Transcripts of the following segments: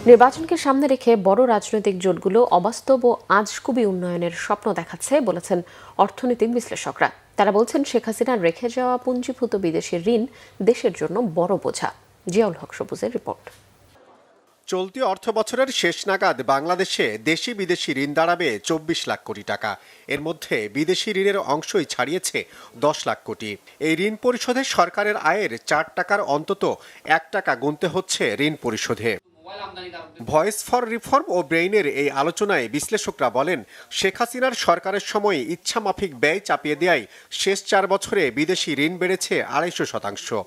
নির্বাচনকে সামনে রেখে বড় রাজনৈতিক জোটগুলো অবাস্তব ও আজগুবি উন্নয়নের স্বপ্ন দেখাচ্ছে বলেছেন অর্থনৈতিক বিশ্লেষকরা। তারা বলছেন, শেখ হাসিনার রেখে যাওয়া পুঞ্জীভূত বিদেশি ঋণ দেশের জন্য বড় বোঝা। জিয়াউল হক সবুজের রিপোর্ট। চলতি অর্থ বছরের শেষ নাগাদ বাংলাদেশে দেশি বিদেশি ঋণ দাঁড়াবে 24 লাখ কোটি টাকা। এর মধ্যে বিদেশি ঋণের অংশই ছাড়িয়েছে 10 লাখ কোটি। এই ঋণ পরিশোধে সরকারের আয়ের 4 টাকার অন্তত 1 টাকা গুনতে হচ্ছে ঋণ পরিশোধে। ভয়েস ফর রিফর্ম ও ব্রেইনের এই আলোচনায় বিশ্লেষকরা বলেন, শেখ হাসিনার সরকারের সময় ইচ্ছামাফিক ব্যয় চাপিয়ে দেয় শেষ 4 বছরে বিদেশি ঋণ বেড়েছে 250%।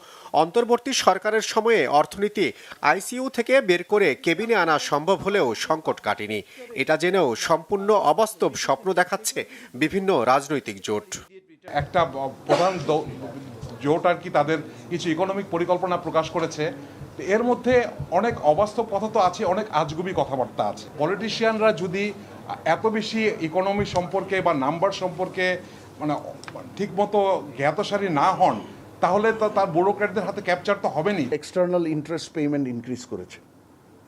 অন্তর্বর্তী সরকারের সময়ে অর্থনীতি আইসিইউ থেকে বের করে কেবিনে আনা সম্ভব হলেও সংকট কাটেনি। এটা জেনেও সম্পূর্ণ অবাস্তব স্বপ্ন দেখাচ্ছে বিভিন্ন রাজনৈতিক জোট। একটা প্রধান জোট আর কি তাদের কিছু ইকোনমিক পরিকল্পনা প্রকাশ করেছে। এর মধ্যে অনেক অবাস্তব কথা তো আছে, অনেক আজগুবি কথাবার্তা আছে। পলিটিশিয়ানরা যদি এত বেশি ইকোনমি সম্পর্কে বা নাম্বার সম্পর্কে মানে ঠিকমতো জ্ঞাতসারী না হন, তাহলে তো তার ব্যুরোক্র্যাটদের হাতে ক্যাপচার তো হবেনি। এক্সটার্নাল ইন্টারেস্ট পেমেন্ট ইনক্রিজ করেছে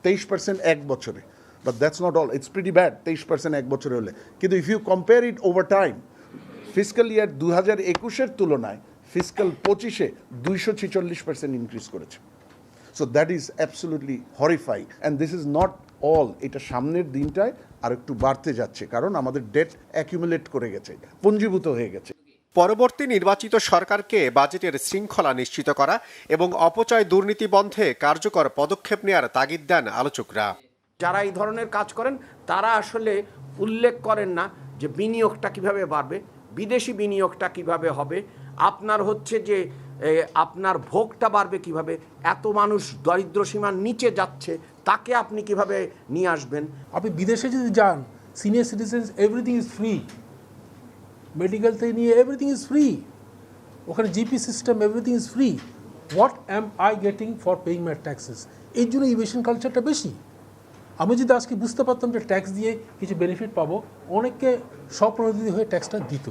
23% এক বছরে, but that's not all, it's pretty bad 23% এক বছরে হলে। কিন্তু if you compare it over time, fiscal year 2021-এর তুলনায় ফিসক্যাল 25-এ 246% ইনক্রিজ করেছে। So that is absolutely horrifying, and this is not all. এটা সামনের দিনটায় আর একটু বাড়তে যাচ্ছে, কারণ আমাদের ডেট অ্যাকিউমুলেট করে গেছে, পুঞ্জীভূত হয়ে গেছে। পরবর্তী নির্বাচিত সরকারকে বাজেটের শৃঙ্খলা নিশ্চিত করা এবং অপচয় দুর্নীতি বন্ধে কার্যকর পদক্ষেপ নেওয়ার তাগিদ দেন আলোচকরা। যারা এই ধরনের কাজ করেন তারা আসলে উল্লেখ করেন না যে বিনিয়োগটা কিভাবে বাড়বে, বিদেশি বিনিয়োগটা কিভাবে হবে, আপনার হচ্ছে যে আপনার ভোগটা বাড়বে কিভাবে, এত মানুষ দরিদ্র সীমার নিচে যাচ্ছে তাকে আপনি কিভাবে নিয়ে আসবেন। আপনি বিদেশে যদি যান, senior citizens everything is free, medical থেকে নিয়ে এভরিথিং ইজ ফ্রি, ওখানে GP system everything is free. What am I getting for paying my taxes? এই জন্য ইনভেশন কালচারটা বেশি। আমি যদি আজকে বুঝতে পারতাম যে ট্যাক্স দিয়ে কিছু বেনিফিট পাবো, অনেককে স্বপ্রণোদিত হয়ে ট্যাক্সটা দিত।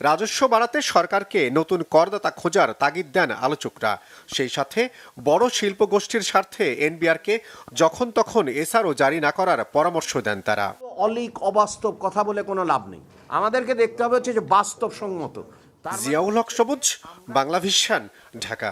রাজস্ব বাড়াতে সরকারকে নতুন করদাতা খোঁজার তাগিদ দেন আলোচকরা। সেই সাথে বড় শিল্প গোষ্ঠীর স্বার্থে এনবিআরকে যখন তখন এসআরও জারি না করার পরামর্শ দেন তারা। অলিক অবাস্তব কথা বলে কোনো লাভ নেই, আমাদেরকে দেখতে হবে হচ্ছে যে বাস্তবসম্মত। জিয়াউল হক সবুজ, বাংলাভিশন, ঢাকা।